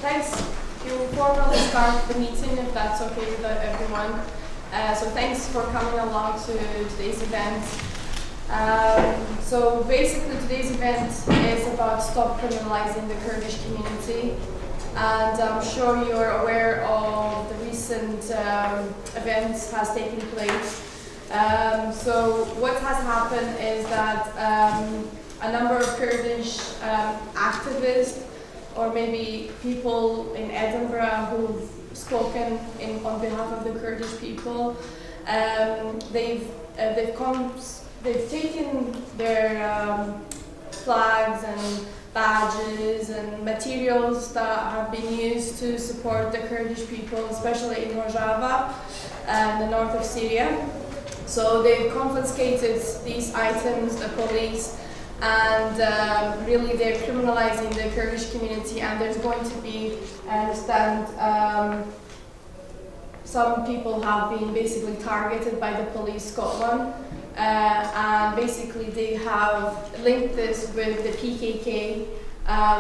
Thanks. We'll formally start the meeting if that's okay with everyone. So thanks for coming along to today's event. So basically today's event is about stop criminalizing the Kurdish community. And I'm sure you're aware of the recent events has taken place. So what has happened is that a number of Kurdish activists or maybe people in Edinburgh who've spoken on behalf of the Kurdish people, they've taken their flags and badges and materials that have been used to support the Kurdish people, especially in Rojava and the north of Syria. So they've confiscated these items, the police, and really they're criminalizing the Kurdish community, and there's going to be, I understand, some people have been basically targeted by the police Scotland, and basically they have linked this with the PKK,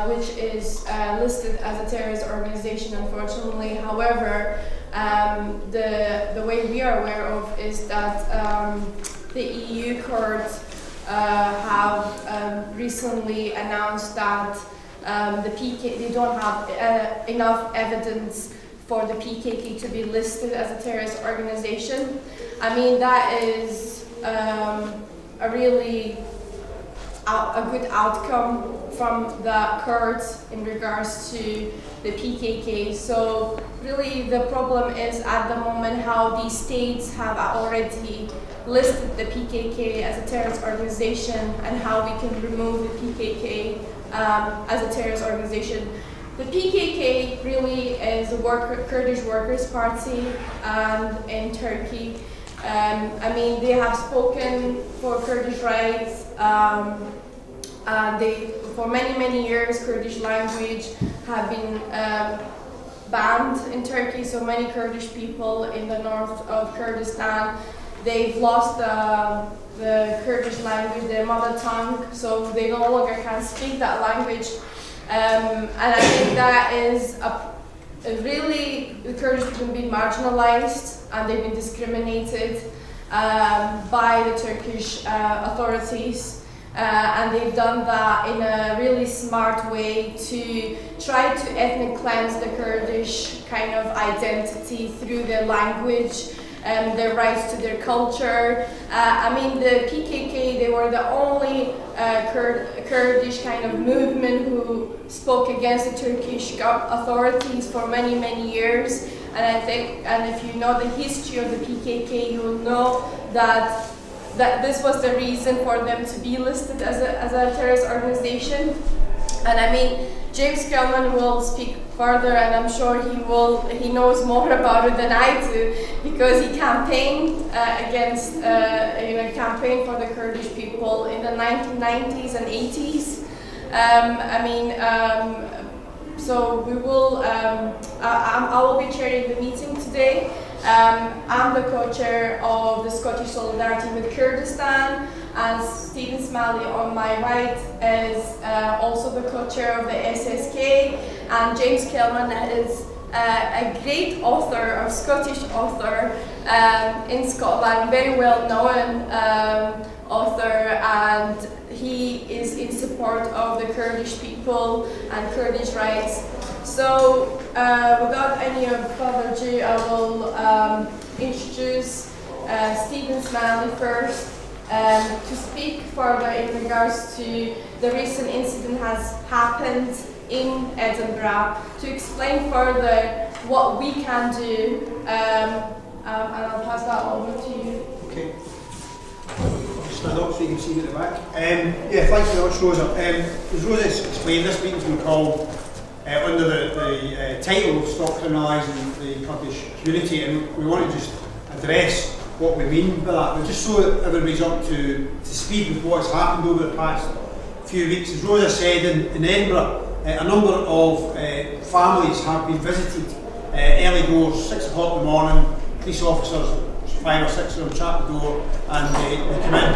which is listed as a terrorist organization, unfortunately. However, the way we are aware of is that the EU courts have recently announced that they don't have enough evidence for the PKK to be listed as a terrorist organization. I mean, that is a really a good outcome from the courts in regards to the PKK. So really the problem is at the moment how these states have already listed the PKK as a terrorist organization and how we can remove the PKK as a terrorist organization. The PKK really is a Kurdish Workers' Party in Turkey. I mean, they have spoken for Kurdish rights. For many years, Kurdish language have been banned in Turkey. So many Kurdish people in the north of Kurdistan, they've lost the Kurdish language, their mother tongue, so they no longer can speak that language. And I think that is really, the Kurdish people have been marginalized and they've been discriminated by the Turkish authorities. And they've done that in a really smart way to try to ethnic cleanse the Kurdish kind of identity through their language and their rights to their culture. I mean, the PKK, they were the only Kurdish kind of movement who spoke against the Turkish authorities for many years. And I think, and if you know the history of the PKK, you will know that this was the reason for them to be listed as a terrorist organization. And I mean, James Kelman will speak further, and I'm sure he knows more about it than I do, because he campaigned against, campaigned for the Kurdish people in the 1990s and 80s. So we will, I will be chairing the meeting today. I'm the co-chair of the Scottish Solidarity with Kurdistan, and Stephen Smillie on my right is also the co-chair of the SSK, and James Kelman is a great author, a Scottish author in Scotland, very well known author, and he is in support of the Kurdish people and Kurdish rights. So without any further ado, I will introduce Stephen Smillie first to speak further in regards to the recent incident has happened in Edinburgh, to explain further what we can do, and I'll pass that over to you. Okay. Stand up so you can see me at the back. Yeah, thanks very much, Rosa. As Rosa explained, this meeting's been called under the title of Stop Criminalising the Kurdish Community, and we want to just address what we mean by that, but just so that everybody's up to speed with what's happened over the past few weeks. As Rosa said, in Edinburgh, a number of families have been visited early doors, 6 o'clock in the morning. Police officers, 5 or 6 of them, shut the door and they come in,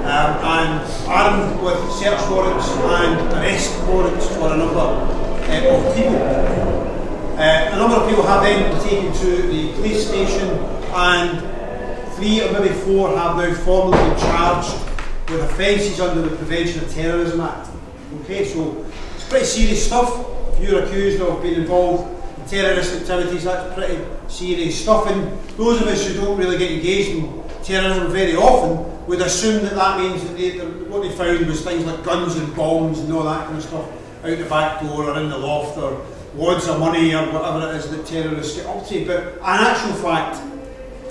and armed with search warrants and arrest warrants for a number of people. A number of people have then been taken to the police station, and 3 or maybe 4 have now formally been charged with offences under the Prevention of Terrorism Act. Okay, so it's pretty serious stuff. If you're accused of being involved in terrorist activities, that's pretty serious stuff. And those of us who don't really get engaged in terrorism very often would assume that that means that what they found was things like guns and bombs and all that kind of stuff out the back door or in the loft, or wads of money or whatever it is that terrorists get up to. But in actual fact,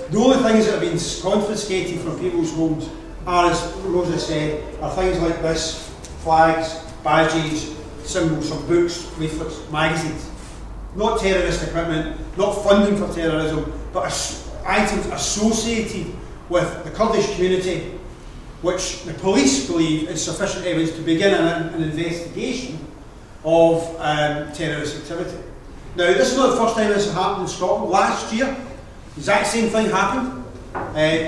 the only things that have been confiscated from people's homes are, as Rosa said, are things like this: flags, badges, symbols, some books, leaflets, magazines. Not terrorist equipment, not funding for terrorism, but items associated with the Kurdish community, which the police believe is sufficient evidence to begin an investigation of terrorist activity. Now, this is not the first time this has happened in Scotland. Last year, the exact same thing happened.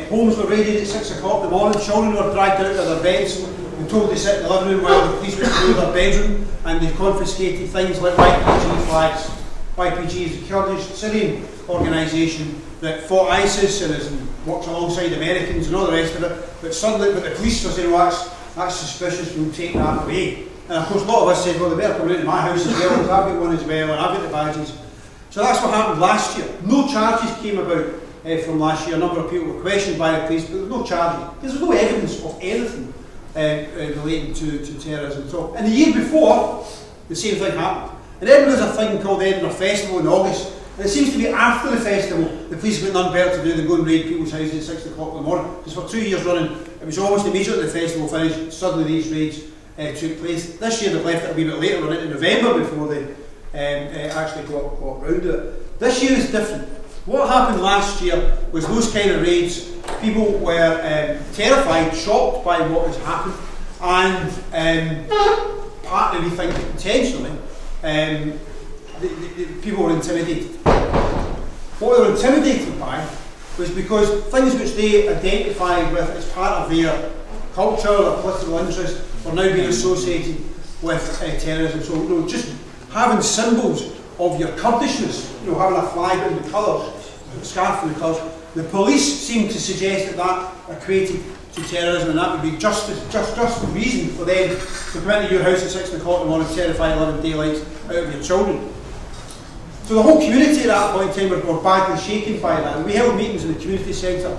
Homes were raided at 6 o'clock in the morning, children were dragged out of their beds and told to sit in the living room while the police went through their bedroom, and they confiscated things like YPG flags. YPG is a Kurdish Syrian organisation that fought ISIS and works alongside Americans and all the rest of it, but suddenly the police were saying, well, that's suspicious, we'll take that away. And of course a lot of us said, well, they better come into my house as well, because I've got one as well, and I've got the badges. So that's what happened last year. No charges came about from last year. A number of people were questioned by the police, but there was no charges, because there was no evidence of anything relating to terrorism. So in the year before, the same thing happened. In Edinburgh there's a thing called the Edinburgh Festival in August, and it seems to be after the festival the police have got none better to do than go and raid people's houses at 6 o'clock in the morning, because for 2 years running it was almost immediately the festival finished, suddenly these raids took place. This year they've left it a wee bit later, we're into November before they actually got round to it. This year is different. What happened last year was those kind of raids, people were terrified, shocked by what has happened, and partly we think intentionally the people were intimidated. What they were intimidated by was because things which they identified with as part of their culture or political interest were now being associated with terrorism. So just having symbols of your Kurdishness, having a flag in the colours, a scarf in the colours, the police seemed to suggest that equated to terrorism, and that would be just a reason for them to come into your house at 6 o'clock in the morning, terrify 11 daylights out of your children. So the whole community at that point in time were badly shaken by that. And we held meetings in the community centre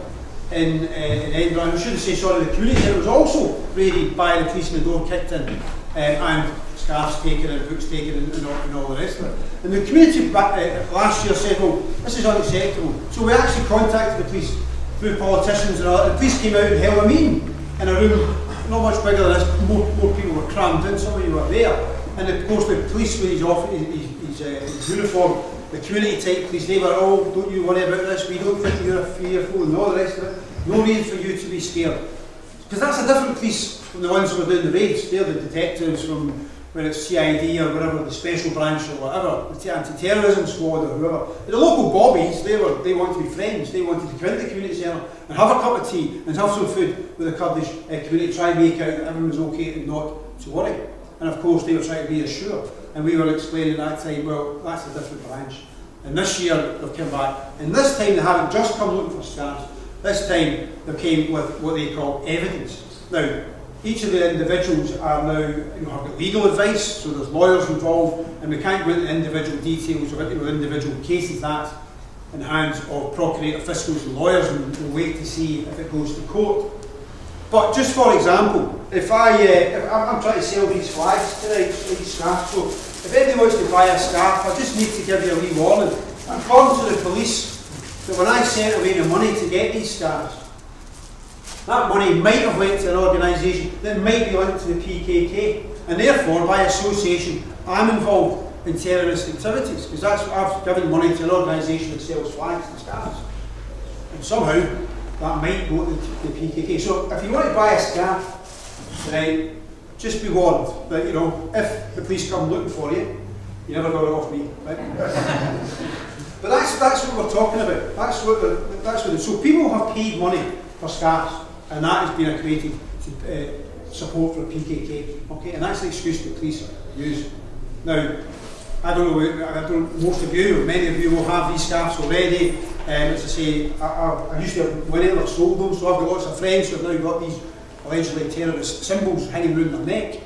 in Edinburgh, and I shouldn't say sorry, the community centre was also raided by the police and the door kicked in, and scarves taken and books taken and all the rest of it. And the community last year said, well, this is unacceptable. So we actually contacted the police through politicians and all that. The police came out and held a meeting in a room not much bigger than this. More people were crammed in, some of you were there. And of course the police with his uniform, the community type police, they were, oh, don't you worry about this, we don't think you're fearful and all the rest of it. No reason for you to be scared. Because that's a different police from the ones who were doing the raids. They're the detectives from, whether it's CID or whatever, the special branch or whatever, the anti-terrorism squad or whoever. The local bobbies, they wanted to be friends. They wanted to come into the community centre and have a cup of tea and have some food with the Kurdish community, try and make out that everyone was okay and not to worry. And of course they were trying to reassure. And we were explaining at that time, well, that's a different branch. And this year they've come back. And this time they haven't just come looking for scarves. This time they came with what they call evidence. Now, each of the individuals are now, have got legal advice, so there's lawyers involved, and we can't go into individual details of individual cases. That's in the hands of procurator, fiscals and lawyers, and we'll wait to see if it goes to court. But just for example, if I'm trying to sell these flags tonight, these scarves, so if anybody wants to buy a scarf, I just need to give you a wee warning. According to the police, that when I sent away the money to get these scarves, that money might have went to an organisation that might be linked to the PKK, and therefore, by association, I'm involved in terrorist activities, because that's what I've given money to an organisation that sells flags and scarves. And somehow, that might go to the PKK. So if you want to buy a scarf tonight, just be warned that, if the police come looking for you, you never got it off me. Right? But that's what we're talking about. So people have paid money for scarves, and that has been equated to support for PKK. Okay, and that's the excuse the police use. Now, I don't know, most of you, or many of you will have these scarves already. As I say, I used to have whenever I sold them, so I've got lots of friends who have now got these allegedly terrorist symbols hanging around their neck,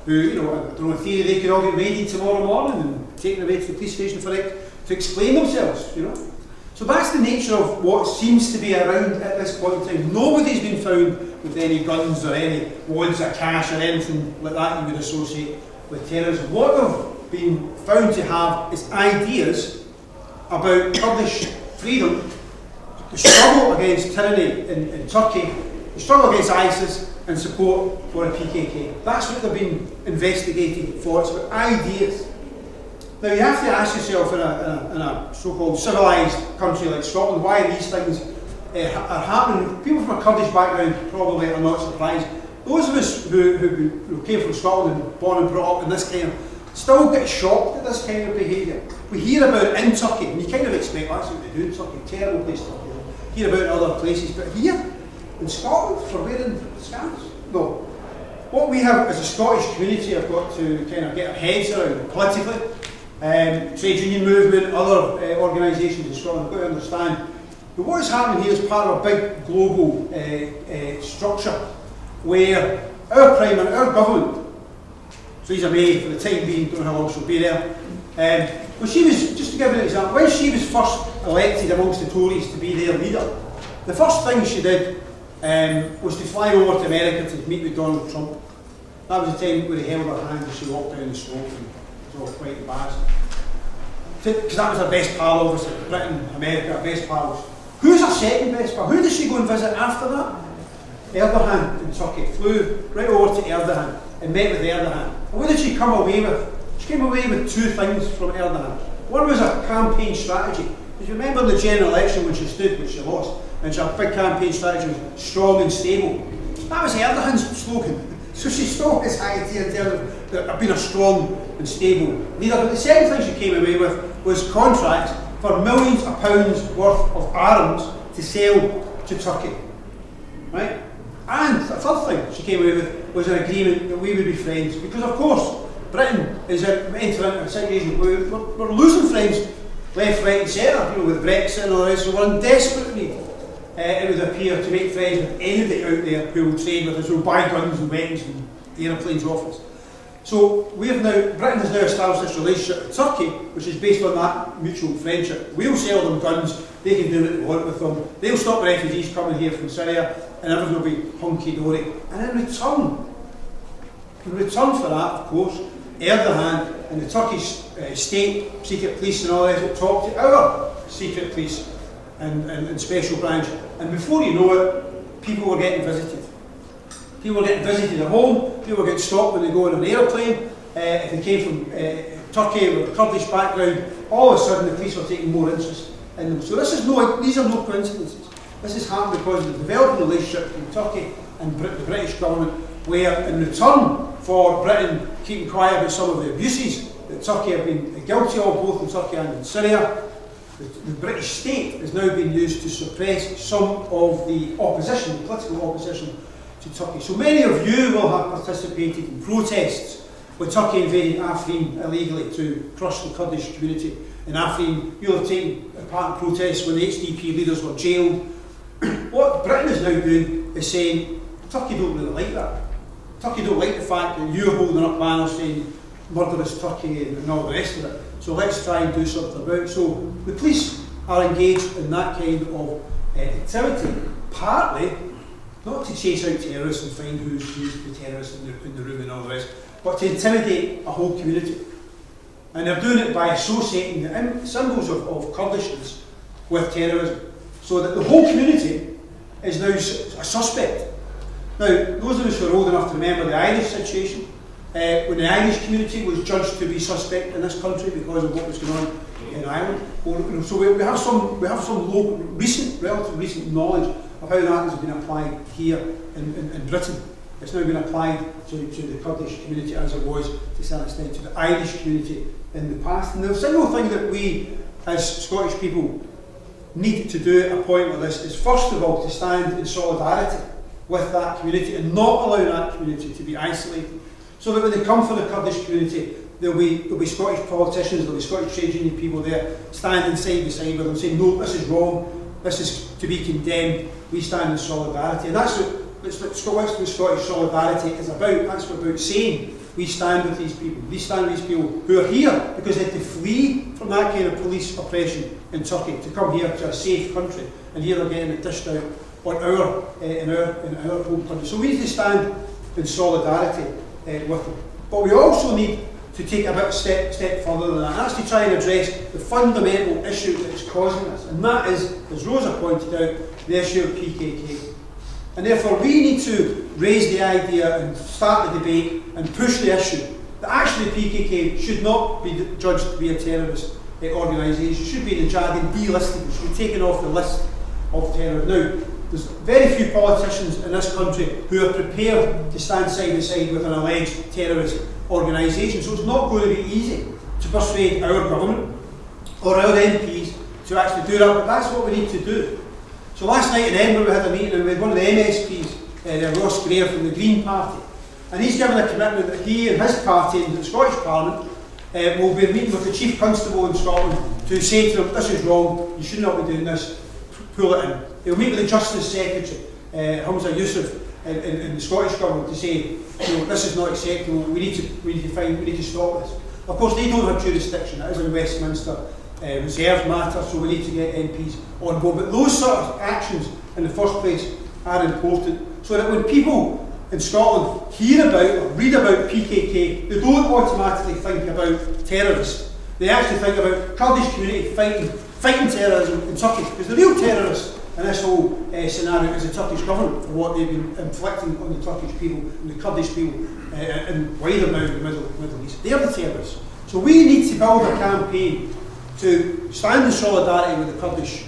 who, you know, I don't know, in theory they could all get raided tomorrow morning and taken away to the police station for it to explain themselves, you know. So that's the nature of what seems to be around at this point in time. Nobody's been found with any guns or any wads of cash or anything like that you would associate with terrorism. What they've been found to have is ideas about Kurdish freedom, the struggle against tyranny in Turkey, the struggle against ISIS, and support for a PKK. That's what they've been investigating for. It's about ideas. Now you have to ask yourself in a so-called civilised country like Scotland, why these things are happening. People from a Kurdish background probably are not surprised. Those of us who came from Scotland and born and brought up in this kind of, still get shocked at this kind of behaviour. We hear about it in Turkey, and you kind of expect that's what they do in Turkey, terrible place to hear about it in other places, but here in Scotland for wearing scarves? No. What we have as a Scottish community have got to kind of get our heads around politically, trade union movement, other organisations in Scotland have got to understand that what is happening here is part of a big global structure where our government, Theresa May for the time being, don't know how long she'll be there, well, she was, just to give you an example, when she was first elected amongst the Tories to be their leader, the first thing she did was to fly over to America to meet with Donald Trump. That was the time where he held her hand as she walked down the slope and was all quite embarrassed. Because that was her best pal, obviously. Britain, America, her best pals. Who's her second best pal? Who did she go and visit after that? Erdogan in Turkey. Flew right over to Erdogan and met with Erdogan. And what did she come away with? She came away with two things from Erdogan. One was a campaign strategy. If you remember the general election when she stood, which she lost, and she had a big campaign strategy, was strong and stable. That was Erdogan's slogan. So she stole this idea in terms of being a strong and stable leader. But the second thing she came away with was contracts for millions of pounds worth of arms to sell to Turkey. Right? And the third thing she came away with was an agreement that we would be friends. Because of course, Britain is entering into a situation where we're losing friends left, right and centre, you know, with Brexit and all the rest, so we're in desperate need, it would appear, to make friends with anybody out there who will trade with us, who will buy guns and weapons and aeroplanes off us. So Britain has now established this relationship with Turkey, which is based on that mutual friendship. We'll sell them guns, they can do what they want with them, they'll stop the refugees coming here from Syria, and everything will be hunky-dory. And in return for that, of course, Erdogan and the Turkish state secret police and all that will talk to our secret police and special branch, and before you know it, people were getting visited. People were getting visited at home, people were getting stopped when they go on an aeroplane. If they came from Turkey with a Kurdish background, all of a sudden the police were taking more interest in them. So these are no coincidences. This has happened because of the developing relationship between Turkey and the British government, where in return for Britain keeping quiet about some of the abuses that Turkey have been guilty of, both in Turkey and in Syria, the British state is now being used to suppress some of the opposition, the political opposition to Turkey. So many of you will have participated in protests when Turkey invaded Afrin illegally to crush the Kurdish community in Afrin. You'll have taken part in protests when the HDP leaders were jailed. What Britain is now doing is saying, Turkey don't really like that. Turkey don't like the fact that you're holding up banners saying murderous Turkey and all the rest of it. So let's try and do something about it. So the police are engaged in that kind of activity, partly not to chase out terrorists and find who's the terrorists in the room and all the rest, but to intimidate a whole community. And they're doing it by associating the symbols of Kurdishness with terrorism, so that the whole community is now a suspect. Now, those of us who are old enough to remember the Irish situation, when the Irish community was judged to be suspect in this country because of what was going on in Ireland. So we have some local, relatively recent knowledge of how that has been applied here in Britain. It's now been applied to the Kurdish community as it was, to some extent, to the Irish community in the past. And the single thing that we, as Scottish people, need to do at a point like this is, first of all, to stand in solidarity with that community and not allow that community to be isolated, so that when they come for the Kurdish community, there'll be Scottish politicians, there'll be Scottish trade union people there standing side by side with them saying, no, this is wrong, this is to be condemned, we stand in solidarity. And that's what Scottish solidarity is about. That's what about saying we stand with these people. We stand with these people who are here because they had to flee from that kind of police oppression in Turkey to come here to a safe country, and here they're getting it dished out on in our home country. So we need to stand in solidarity with them. But we also need to take a bit step further than that, and that's to try and address the fundamental issue that is causing this, and that is, as Roza pointed out, the issue of PKK. And therefore we need to raise the idea and start the debate and push the issue that actually PKK should not be judged to be a terrorist organisation, should be in the jargon delisted, should be taken off the list of terrorists. Now, there's very few politicians in this country who are prepared to stand side by side with an alleged terrorist organisation, so it's not going to be easy to persuade our government or our MPs to actually do that, but that's what we need to do. So last night in Edinburgh we had a meeting and we had one of the MSPs, Ross Greer from the Green Party, and he's given a commitment that he and his party in the Scottish Parliament will be meeting with the Chief Constable in Scotland to say to them, this is wrong, you should not be doing this, pull it in. He'll meet with the Justice Secretary, Hamza Yusuf, in the Scottish Government to say, this is not acceptable, we need to stop this. Of course they don't have jurisdiction, it is in Westminster reserved matter, so we need to get MPs on board. But those sort of actions in the first place are important, so that when people in Scotland hear about or read about PKK, they don't automatically think about terrorists. They actually think about Kurdish community fighting terrorism in Turkey, because the real terrorists in this whole scenario is the Turkish government for what they've been inflicting on the Turkish people and the Kurdish people and wider now in the Middle East. They're the terrorists. So we need to build a campaign to stand in solidarity with the Kurdish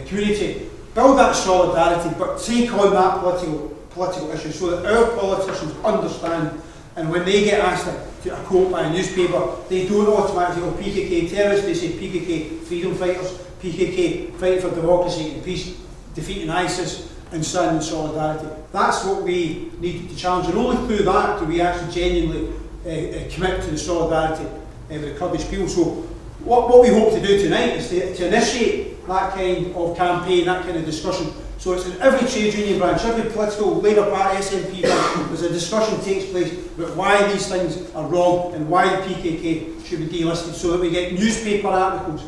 community, build that solidarity, but take on that political issue so that our politicians understand, and when they get asked to a quote by a newspaper, they don't automatically go PKK terrorists, they say PKK freedom fighters, PKK fighting for democracy and peace, defeating ISIS and stand in solidarity. That's what we need to challenge, and only through that do we actually genuinely commit to the solidarity with the Kurdish people. So what we hope to do tonight is to initiate that kind of campaign, that kind of discussion. So it's in every trade union branch, every political Labour Party, SNP branch, there's a discussion takes place about why these things are wrong and why the PKK should be delisted, so that we get newspaper articles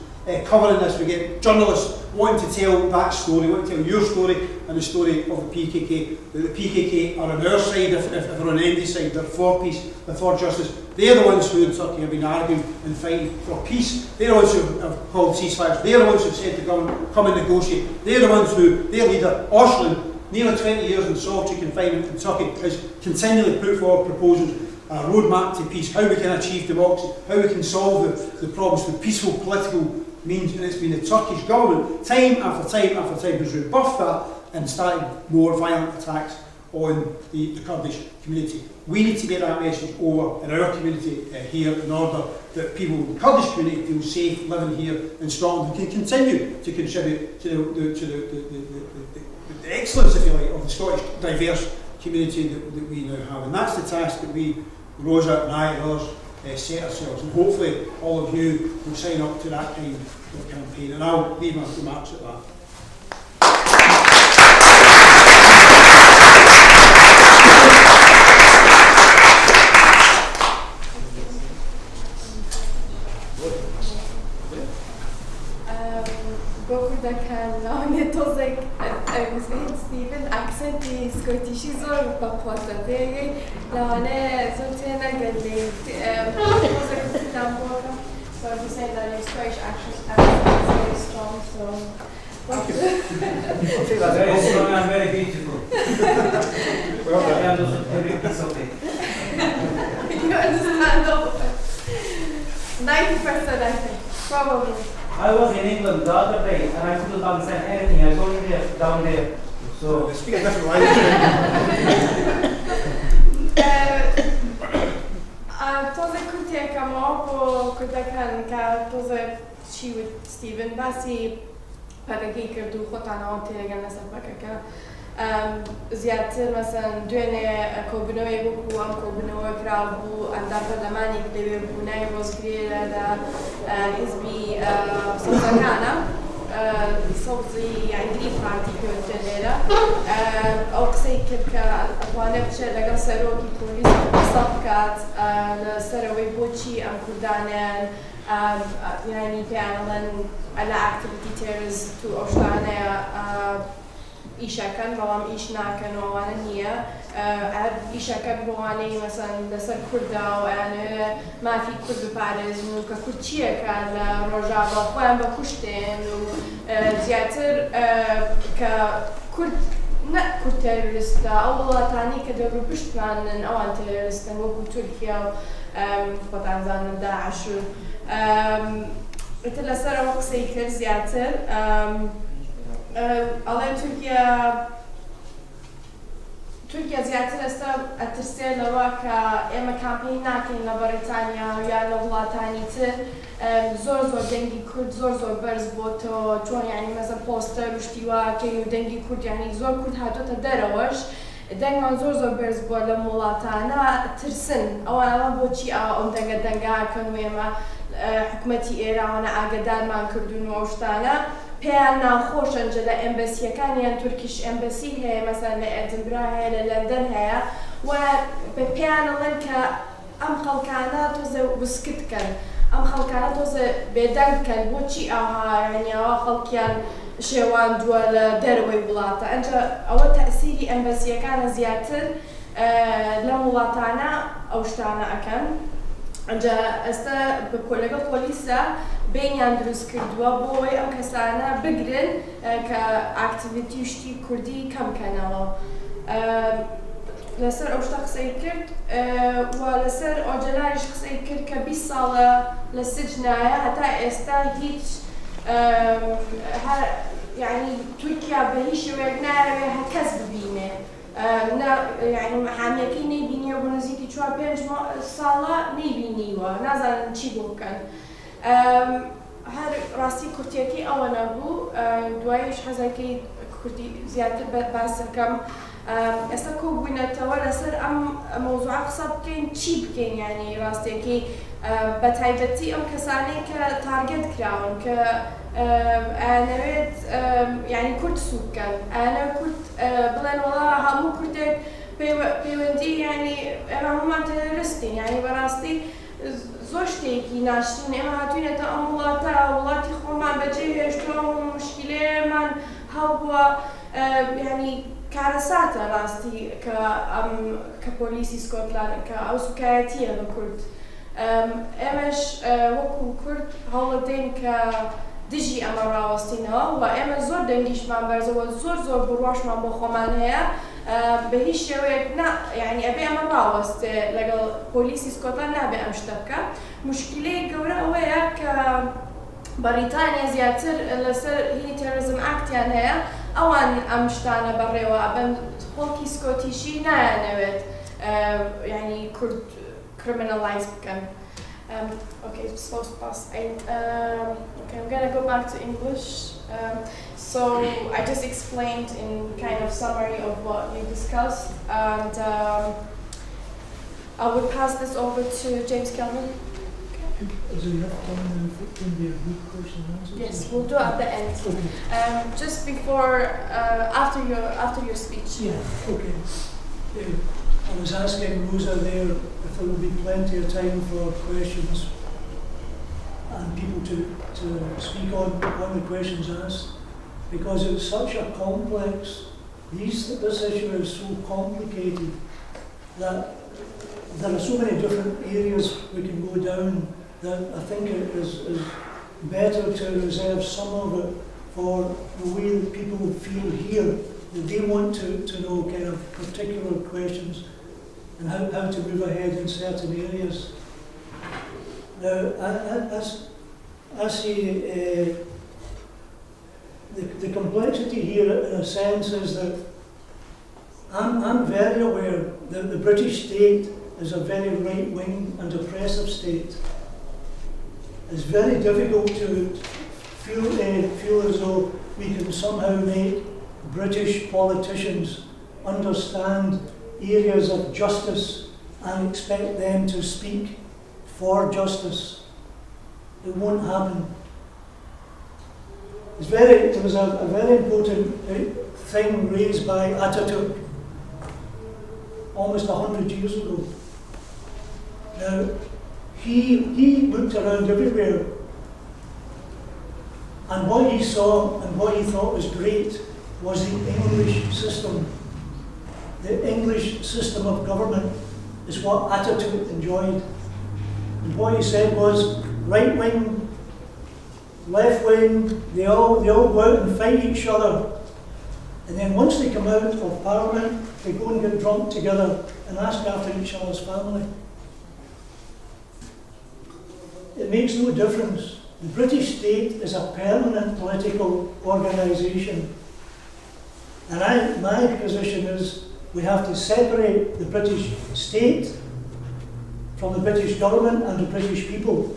covering this, we get journalists wanting to tell that story, wanting to tell your story and the story of the PKK, that the PKK are on our side, if they're on Andy's side, they're for peace, they're for justice. They're the ones who in Turkey have been arguing and fighting for peace. They're the ones who have called ceasefires. They're the ones who have said to government, come and negotiate. They're the ones who, their leader, Öcalan, nearly 20 years in solitary confinement in Turkey, has continually put forward proposals, a roadmap to peace, how we can achieve democracy, how we can solve the problems through peaceful political means, and it's been the Turkish government, time after time after time, who's rebuffed that and started more violent attacks on the Kurdish community. We need to get that message over in our community here in order that people in the Kurdish community feel safe living here in Scotland and can continue to contribute to the excellence, if you like, of the Scottish diverse community that we now have. And that's the task that we, Roza and I and others, set ourselves. And hopefully all of you will sign up to that kind of campaign. And I'll leave my remarks at that. Stephen accent is Scottish is or Papua Day. Lane Zotena Gally. So I'm saying that your Scottish accent is very strong. So very strong and very beautiful. You understand all 90%, I think, probably. I was in England the other day and I couldn't understand anything. I was only there, down there. So they speak a different language. Toze kutie kamo kuda kan toze she with Stephen Bassi paragi kerdu khotana onte gana sapaka زیاتر مثلا دوێنێ کۆبنەوەی وەکو ئەم کۆبنەوە کرابوو ئەندا پەرلەمانێک لەوێ بوو نای ڕۆژگرێرە لە حیزبی سەوزەکانە سەوزی یانگری پارتی پێوترێ لێرە ئەو قسەی کرد کە ئەتوانێ بچێت لەگەڵ سەرۆکی پۆلیس قسە بکات لەسەرەوەی بۆچی ئەم کوردانیان یعنی پێیانڵێن ئەلا ئاکتیڤیتی تێرۆریست و ئەو شتانەیە ئیشەکەن بەڵام ئیش ناکەنەوەوانە نییە ئیشەکەن بۆوانەی مەسەن لەسەر کووردا و ئەیانەوێ مافی کورد بپارێزن و کە کورد چیەکە لە ڕۆژاوە خۆیان بە کوشتێن و زیاتر کە کورد نە کورد تێرۆریستە ئەو وڵاتانی کە دەوروپشتمانن ئەوان تێرۆریستن وەکو تورکیا و خۆتانزانن داعش و ئیتر لەسەر ئەوە قسەی کرد زیاتر ئەڵێن تورکیا زیاتر ئێستا ئەترسێ لەوە کە ئێمە کامپین ناکەین لە بەریتانیا و یا لە وڵاتانی تر زۆر دەنگی کورد زۆر بەرز بۆتەوە چۆن یعنی مەزە پۆستەر و شتیواکەی و دەنگی کورد یعنی زۆر کورد هاتۆتە دەرەوەش دەنگمان زۆر بەرز بووە لە وڵاتانە ترسن ئەوان بۆچی ئەم دەنگاکەن و ئێمە حکومەتی ئێرانە ئاگدارمان کردوون و ئەو شتانە پێیان ناخۆشن جە لە ئەمبەسیەکانیان تورکیش ئەمبەسی هەیە مەسەن لە ئێدنبرا هەیە لە لەندەن هەیە و پێیانەڵێن کە ئەم خەڵکانە تۆزە وسکتکەن ئەم خەڵکانە تۆزە بێدەنگکەن بۆچی ئاهایانیەوە خەڵکیان شێواندووە لە دەروەی وڵاتە ئەنجە ئەوە تەئسیری ئەمبەسیەکانە زیاتر لەم وڵاتانە ئەو شتانە ئەکەن ئەنجا ئێستا لەگەڵ پۆلیسە بینیان دروست کردووە بۆی ئەم کەسانە بگرن کە ئاکتیڤیتی شتی کوردی کەمکەنەوە لەسەر ئەو شتە قسەی کرد و لەسەر ئۆجەلاریش قسەی کرد کە 20 ساڵە لە سجنایە هەتا ئێستا هیچ یعنی تورکیا بە هیچ شێوەیەک ناوێ هەر کەس ببینێ یعنی حامیەکەی نەیبینیوە بۆ نزیکی 4-5 ساڵە نەیبینیوە نازانن چی بۆ بکەن هەر ڕاستی کورتیەکەی ئەوە نەبوو دوایش حەزەکەی کوردی زیاتر باس دەکەم ئێستا کۆبووینەتەوە لەسەر ئەم مەوزوعە قسە بکەین چی بکەین یعنی ڕاستیەکەی بە تایبەتی ئەم کەسانەی کە تارگێت کراون کە ئەیانەوێت یعنی کورد سوود بکەن ئەیانەوێت کورد بڵێن وەڵا هەموو کوردێک پەیوەندی یعنی ئێمە هەمومان تێرۆریستین یعنی بەڕاستی زۆر شتێکی ناشرین ئێمە هاتووینەتە ئەم وڵاتە وڵاتی خۆمان بەجێ هێشتووە و موشکیلەیەمان هەبووە یعنی کارەساتە ڕاستی کە پۆلیسی سکۆتلاند کە ئەو سوکایەتیە بە کورد ئێمەش وەکو کورد هەوڵ دەین کە دژی ئەمە ڕاوەستینەوە و ئێمە زۆر دەنگیشمان بەرزەوە زۆر بڕواشمان بۆ خۆمان هەیە بە هیچ شێوەیەک یعنی ئەبێ ئەمە ڕاوەستێ لەگەڵ پۆلیسی سکۆتلاند نابێ ئەم شتە بکە مشکلەی گەورە ئەوەیە کە بەریتانیا زیاتر لەسەر هینی تێرۆریزم ئاکتیان هەیە ئەوان ئەم شتانە بەڕێوە بەن خۆڵکی سکۆتیشی نایانەوێت یعنی کورد criminalised بکەن. Okay, it's supposed to pass 8. Okay, I'm gonna go back to English. So I just explained in kind of summary of what you discussed, and I would pass this over to James Kelman. Is there enough time for it can be a good question and answer? Yes, we'll do it at the end. Okay. Just before, after your speech. Yeah. Okay. I was asking Roza there if there will be plenty of time for questions and people to speak on the questions asked, because it's such a complex. This issue is so complicated that there are so many different areas we can go down that I think it is better to reserve some of it for the way that people would feel here, that they want to know kind of particular questions and how to move ahead in certain areas. Now, I see the complexity here in a sense is that I'm very aware that the British state is a very right-wing and oppressive state. It's very difficult to feel as though we can somehow make British politicians understand areas of justice and expect them to speak for justice. It won't happen. There was a very important thing raised by Ataturk almost 100 years ago. Now, he looked around everywhere, and what he saw and what he thought was great was the English system. The English system of government is what Ataturk enjoyed. And what he said was, right wing, left wing, they all go out and fight each other. And then once they come out of Parliament, they go and get drunk together and ask after each other's family. It makes no difference. The British state is a permanent political organisation. And my position is we have to separate the British state from the British government and the British people.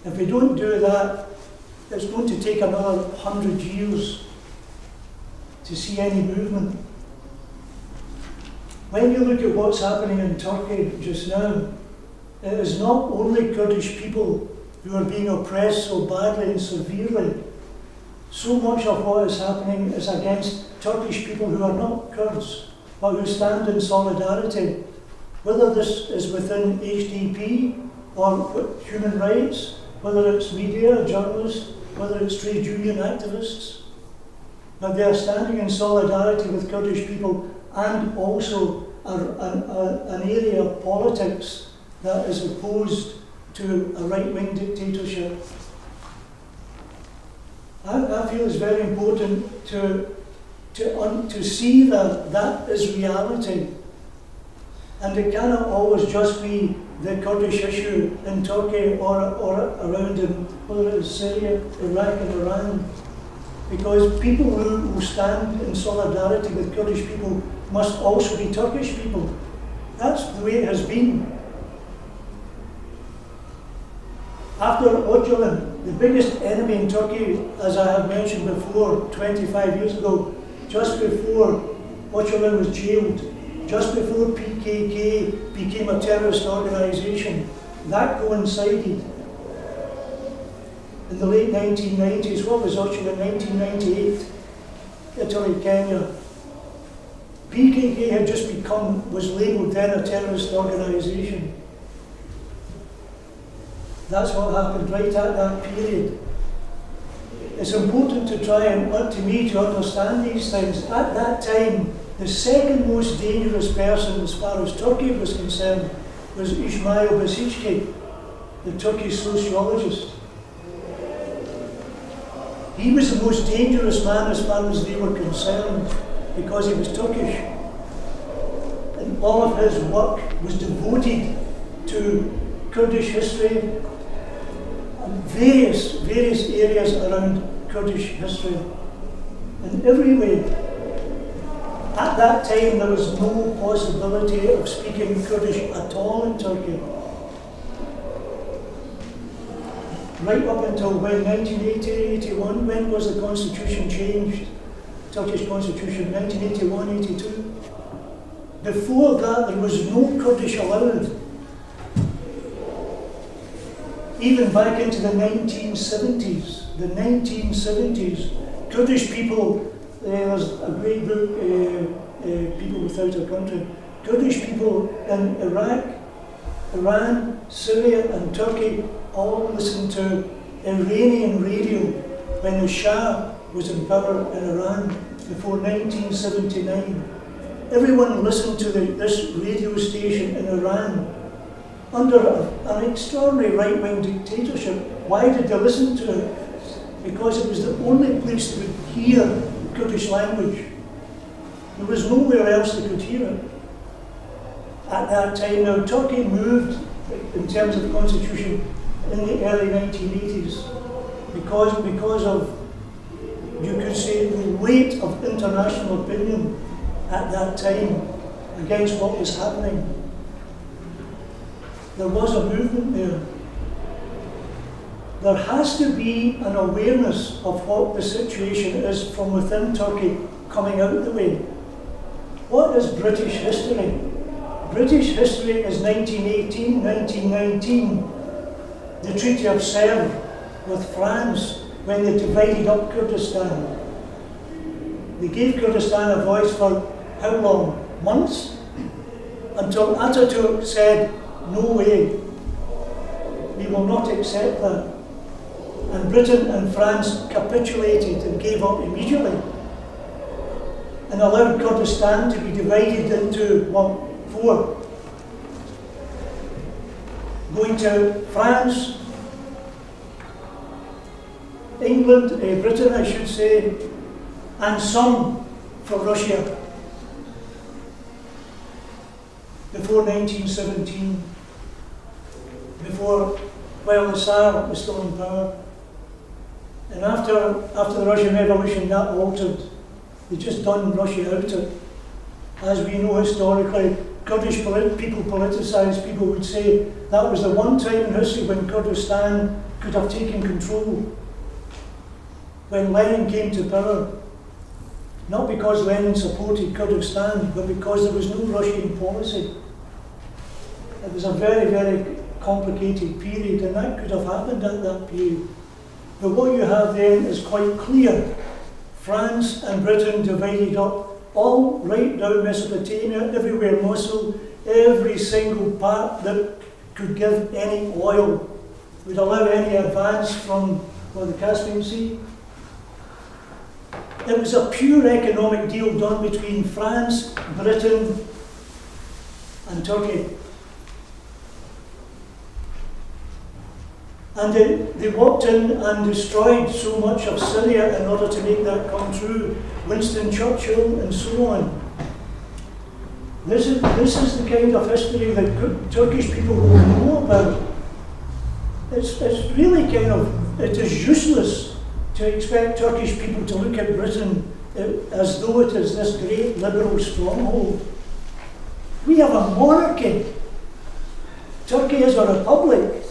If we don't do that, it's going to take another 100 years to see any movement. When you look at what's happening in Turkey just now, it is not only Kurdish people who are being oppressed so badly and severely. So much of what is happening is against Turkish people who are not Kurds, but who stand in solidarity, whether this is within HDP or human rights, whether it's media, journalists, whether it's trade union activists. But they are standing in solidarity with Kurdish people and also an area of politics that is opposed to a right-wing dictatorship. I feel it's very important to see that that is reality. And it cannot always just be the Kurdish issue in Turkey or around in, whether it's Syria, Iraq and Iran. Because people who stand in solidarity with Kurdish people must also be Turkish people. That's the way it has been. After Öcalan, the biggest enemy in Turkey, as I have mentioned before, 25 years ago, just before Öcalan was jailed, just before PKK became a terrorist organisation, that coincided. In the late 1990s, what was Öcalan, 1998, Italy, Kenya. PKK had just was labelled then a terrorist organisation. That's what happened right at that period. It's important to try and, to me, to understand these things. At that time, the second most dangerous person as far as Turkey was concerned was Ismail Basicki, the Turkish sociologist. He was the most dangerous man as far as they were concerned because he was Turkish. And all of his work was devoted to Kurdish history and various areas around Kurdish history. In every way, at that time there was no possibility of speaking Kurdish at all in Turkey. Right up until when, 1980, 81, when was the constitution changed? Turkish constitution, 1981, 82. Before that, there was no Kurdish allowed. Even back into the 1970s, Kurdish people, there's a great book, People Without a Country. Kurdish people in Iraq, Iran, Syria and Turkey all listened to Iranian radio when the Shah was in power in Iran before 1979. Everyone listened to this radio station in Iran under an extraordinary right-wing dictatorship. Why did they listen to it? Because it was the only place they would hear the Kurdish language. There was nowhere else they could hear it. At that time, now Turkey moved in terms of the constitution in the early 1980s because of, you could say, the weight of international opinion at that time against what was happening. There was a movement there. there has to be an awareness of what the situation is from within Turkey coming out the way. What is British history? British history is 1918, 1919, the Treaty of Sèvres with France when they divided up Kurdistan. They gave Kurdistan a voice for how long? Months? Until Ataturk said, no way, we will not accept that. And Britain and France capitulated and gave up immediately and allowed Kurdistan to be divided into, four. Going to France, England, Britain I should say, and some for Russia before 1917, while the Tsar was still in power. And after the Russian Revolution, that altered. They just done Russia out of. As we know historically, Kurdish people, politicised people would say that was the one time in history when Kurdistan could have taken control. When Lenin came to power, not because Lenin supported Kurdistan, but because there was no Russian policy. It was a very, very complicated period, and that could have happened at that period. But what you have then is quite clear. France and Britain divided up all right down Mesopotamia, everywhere Mosul, every single part that could give any oil, would allow any advance from the Caspian Sea. It was a pure economic deal done between France, Britain, and Turkey. And they walked in and destroyed so much of Syria in order to make that come true. Winston Churchill and so on. This is the kind of history that Turkish people will know about. It's really it is useless to expect Turkish people to look at Britain as though it is this great liberal stronghold. We have a monarchy. Turkey is a republic.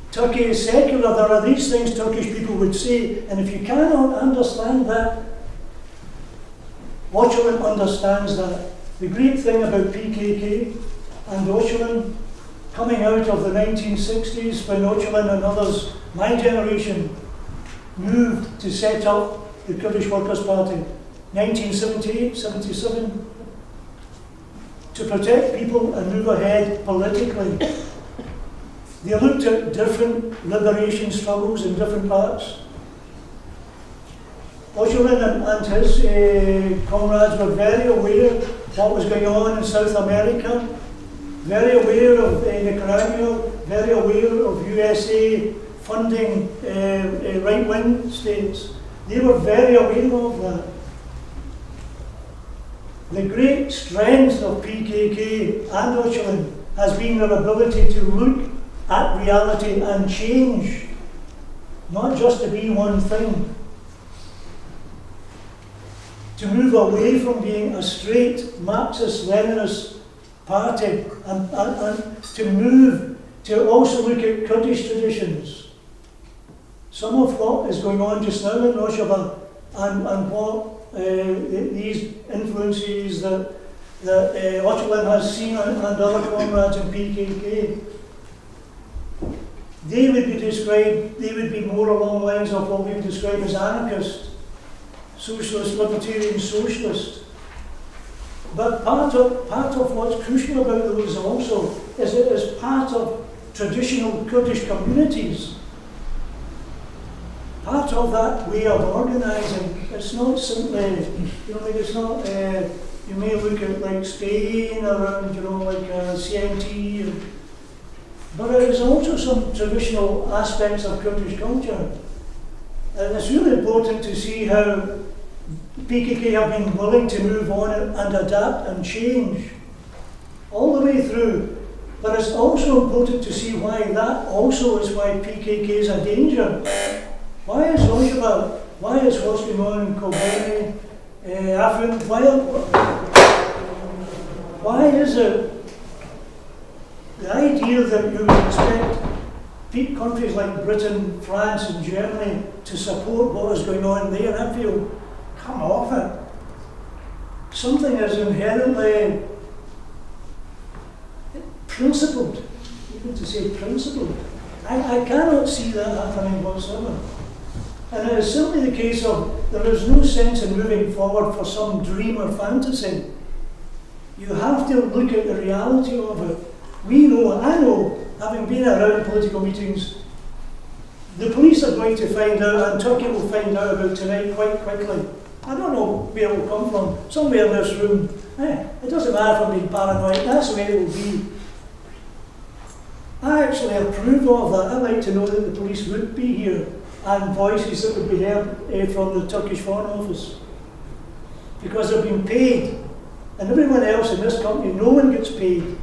Turkey is secular. There are these things Turkish people would say, and if you cannot understand that, Öcalan understands that. The great thing about PKK and Öcalan coming out of the 1960s, when Öcalan and others, my generation, moved to set up the Kurdish Workers' Party, 1978, 77, to protect people and move ahead politically. They looked at different liberation struggles in different parts. Öcalan and his comrades were very aware of what was going on in South America, very aware of Nicaragua, very aware of USA funding right-wing states. They were very aware of that. The great strength of PKK and Öcalan has been their ability to look at reality and change, not just to be one thing. To move away from being a straight Marxist-Leninist party and to move to also look at Kurdish traditions. Some of what is going on just now in Rojava and what these influences that Öcalan has seen and other comrades in PKK, they would be more along the lines of what we would describe as anarchist, socialist, libertarian socialist. But part of what's crucial about those also is it is part of traditional Kurdish communities. Part of that way of organising. It's not simply, it's not, you may look at like Spain around, like CNT, but there is also some traditional aspects of Kurdish culture. And it's really important to see how PKK have been willing to move on and adapt and change all the way through. But it's also important to see why that also is why PKK is a danger. Why is Rojava, why is what's going on in Kobani, Afrin, why is it the idea that you would expect countries like Britain, France and Germany to support what is going on there. I feel, come off it. Something is inherently principled, even to say principled. I cannot see that happening whatsoever. And it is simply the case of there is no sense in moving forward for some dream or fantasy. You have to look at the reality of it. We know, I know, having been around political meetings, the police are going to find out, and Turkey will find out about tonight quite quickly. I don't know where it will come from, somewhere in this room. It doesn't matter if I'm being paranoid, that's the way it will be. I actually approve of that. I'd like to know that the police would be here and voices that would be heard from the Turkish Foreign Office. Because they're being paid. And everyone else in this company, no one gets paid.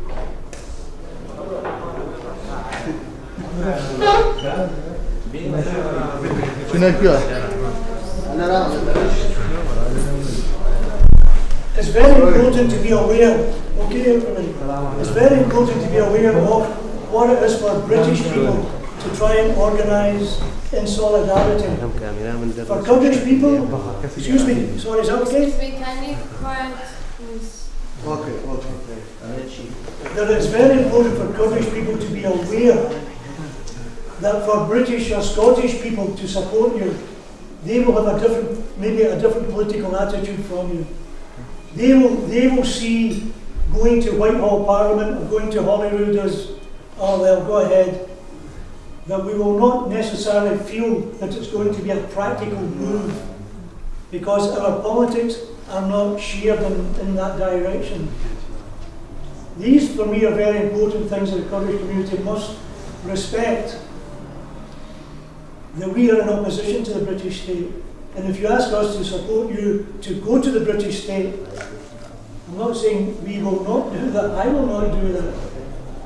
It's very important to be aware, okay, it's very important to be aware of what it is for British people to try and organise in solidarity. For Kurdish people, excuse me, sorry, is that okay? Excuse me, can you quiet, please? Okay. That it's very important for Kurdish people to be aware that for British or Scottish people to support you, they will have a different, maybe a different political attitude from you. They will see going to Whitehall Parliament or going to Holyrood as, oh well, go ahead. That we will not necessarily feel that it's going to be a practical move because our politics are not shared in that direction. These, for me, are very important things that the Kurdish community must respect. That we are in opposition to the British state. And if you ask us to support you to go to the British state, I'm not saying we will not do that. I will not do that.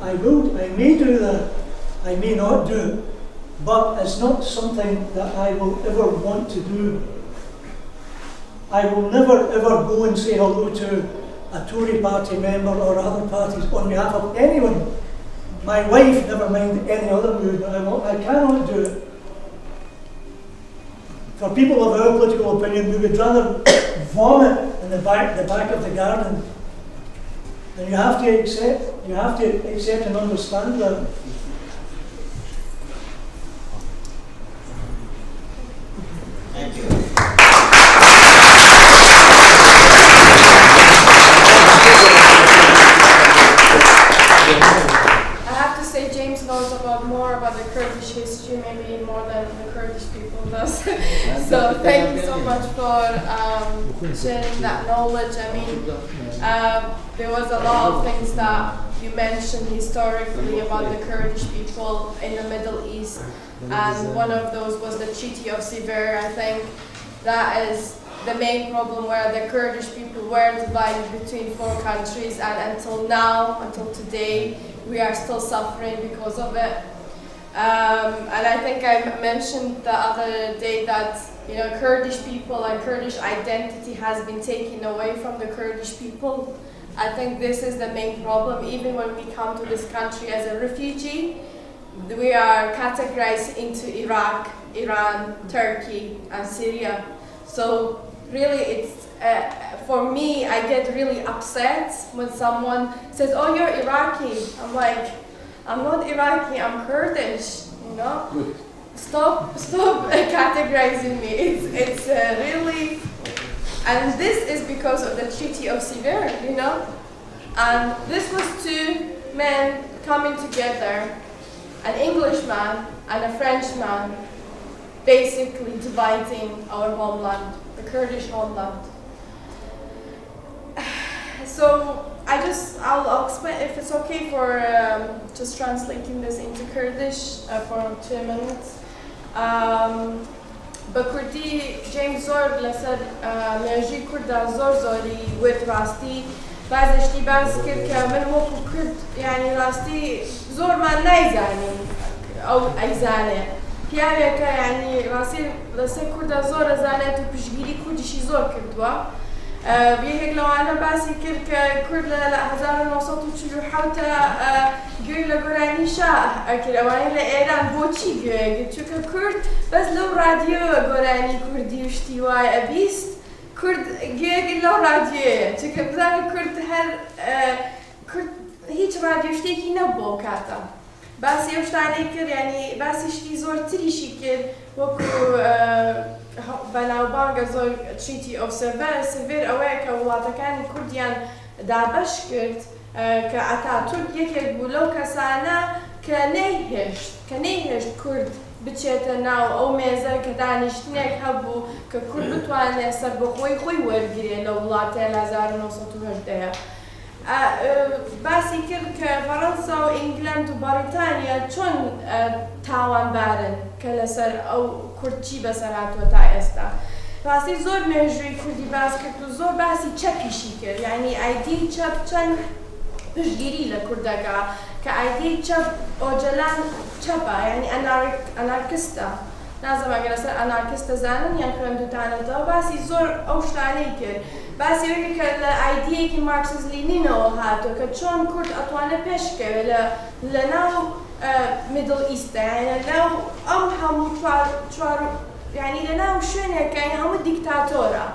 I may do that. I may not do it. But it's not something that I will ever want to do. I will never ever go and say hello to a Tory party member or other parties on behalf of anyone. My wife, never mind any other mood, I cannot do it. For people of our political opinion, we would rather vomit in the back of the garden. And you have to accept and understand that. Thank you. I have to say James knows more about the Kurdish history, maybe more than the Kurdish people does. So thank you so much for sharing that knowledge. I mean, there was a lot of things that you mentioned historically about the Kurdish people in the Middle East, and one of those was the Treaty of Syria. I think that is the main problem, where the Kurdish people were divided between four countries, and until now, until today, we are still suffering because of it. And I think I mentioned the other day that Kurdish people and Kurdish identity has been taken away from the Kurdish people. I think this is the main problem. Even when we come to this country as a refugee, we are categorized into Iraq, Iran, Turkey, and Syria. So really, it's for me, I get really upset when someone says, "Oh, you're Iraqi." I'm like, I'm not Iraqi. I'm Kurdish. Stop categorizing me. It's really, and this is because of the Treaty of Syria, And this was two men coming together, an Englishman and a Frenchman, basically dividing our homeland, the Kurdish homeland. So I'll explain, if it's okay for just translating this into Kurdish for 2 minutes. بكردي جيمس زور لسر ميجي كردا زوري ود راستي بعض اشتباس كر كامل وكو كرد يعني راستي زور ما نايزاني أو أيزاني يعني راستي لسر كردا زور زانات وبجيلي كردشي زور كردوا بيهيك لو أنا باسي كرد لا 1947 قول لقراني شاه أكل أواني لإيران بوشي قلت شو كرد بس لو راديو قراني كردي وشتيواي أبيست كرد قل لو راديو شو كبزان كرد هر كرد هيج راديو شتيكي نبو كاتا باسي وشتاني كر يعني باسي شتي زور تريشي كر وكو بناوبانگا زور تريتي اوف سيفير اويكا ولاتكان كرديان دابش كرد كأتا تركيا كرد بولو كسانا كنيهشت كرد بچێتە ناو ئەو مێزە کە دانیشتنێک هەبوو کە کورد بتوانێت سەر بە خۆی وەرگرێت لە وڵاتە لە 1970 باسی کرد کە فەڕەنسا و ئینگلەند و بەریتانیا چۆن تاوانبارن کە لەسەر ئەو کوردچی بەسەر هاتووە تا ئێستا. باسی زۆر مێژووی کوردی باس کرد و زۆر باسی چەپیشی کرد، یعنی ئایدی چەپ چەند پشتگیری لە کوردەکە کە ئایدی چەپ ئۆجەلان چەپە، یعنی ئەنارکستە. نازەم ئەگەر لەسەر ئەنارکستە زانن یان خوێندوتانەتەوە باسی زۆر ئەو شتانەی کرد. باسی وەکی کە لە ئایدیەکی مارکسیز لینینەوە هاتووە کە چۆن کورد ئەتوانێت پێشکەوێت لە ناو میدڵ ئیستە، یعنی لەناو ئەم هەموو چوار یعنی لەناو شوێنێکە هەموو دیکتاتۆرە،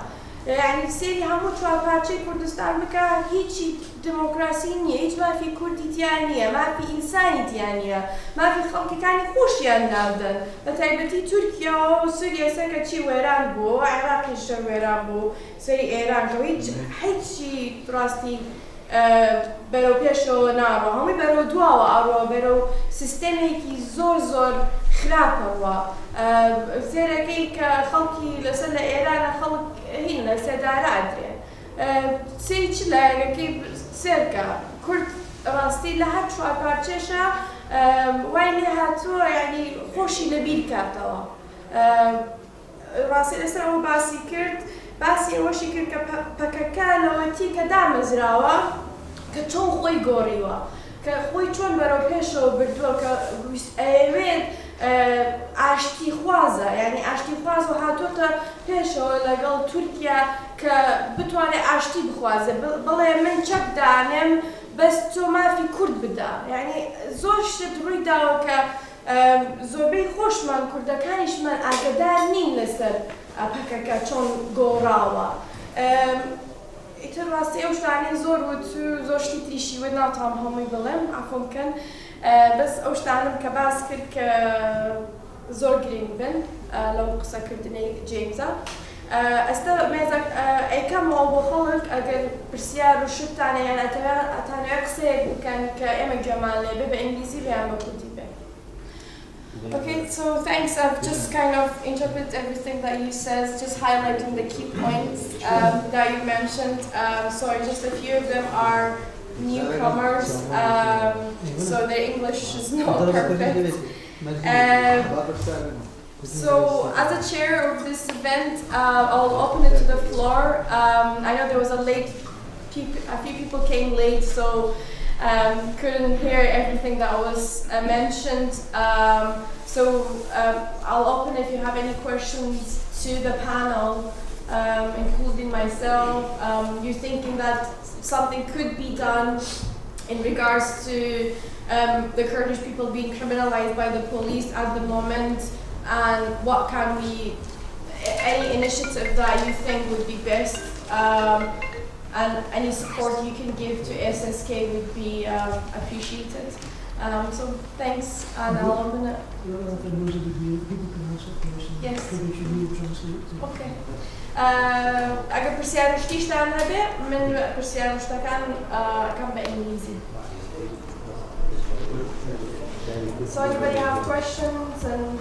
یعنی سێری هەموو چوارپارچەی کوردستان بکە هیچی دموکراسی نییە، هیچ مافی کوردی تیان نییە، مافی ئینسانی تیان نییە، مافی خەڵکەکانی خۆشیان ناودەن، بە تایبەتی تورکیا و سووریا سەرکە چی وێران بوو، عێراقیش وێران بوو، سەری ئێران کە هیچی ڕاستی بەرەو پێشەوە ناڕۆ، هەمووی بەرەو دواوە ئەڕۆ، بەرەو سیستەمێکی زۆر خراپەوە. سێرەکەی کە خەڵکی لەسەر لە ئێرانە خەڵک هین لە سێدارادرێ. سێری چ لایەکەی سێرکە کورد ڕاستی لە هەر چوارپارچێشە وای لێ هاتووە یعنی خۆشی لەبیر کاتەوە. ڕاستی لەسەر ئەوە باسی کرد، باسی ئەوەشی کرد کە پەکەکە لەوەتی کە دامەزراوە کە چۆن خۆی گۆڕیوە، کە خۆی چۆن بەرەو پێشەوە بردووە کە ئەوێت ئاشتی خوازە، یعنی ئاشتی خوازە هاتوۆتە پێشەوە لەگەڵ تورکیا کە بتوانێت ئاشتی بخوازە، بڵێ من چەک دانێم بەس تۆ مافی کورد بدە، یعنی زۆر شت ڕوویداوە کە زۆربەی خۆشمان کوردەکانیشمان ئاگادار نین لەسەر پەکەکە چۆن گۆڕاوە. ئیتر ڕاستی ئەو شتانەی زۆر وت و زۆر شتی تریشی وت ناتوانم هەمووی بڵێم عەفو بکەن، بەس ئەو شتانم کە باس کرد کە زۆر گرنگ بن لەو قسەکردنەی جێمزە. ئێستا مێزەک ئەیکەمەوە بۆ خەڵک ئەگەر پرسیار و شتانە یان ئەتانوێت قسەیەک بکەن کە ئێمە گوێمان لێ بێ بە ئینگلیزی بێ یان بە کوردی بێ. Okay, so thanks. I've just kind of interpreted everything that you said, just highlighting the key points that you mentioned. Sorry, just a few of them are newcomers, so their English is not perfect. So, as a chair of this event, I'll open it to the floor. I know there was a few people came late, so couldn't hear everything that was mentioned. I'll open if you have any questions to the panel, including myself. You're thinking that something could be done in regards to the Kurdish people being criminalized by the police at the moment, and what can we, any initiative that you think would be best, and any support you can give to SSK would be appreciated. So thanks, and I'll open it. Yes. Okay. أجا برسيار وشتيش تعمل هذا من برسيار وشتكان كم بإنجليزي. So anybody have questions and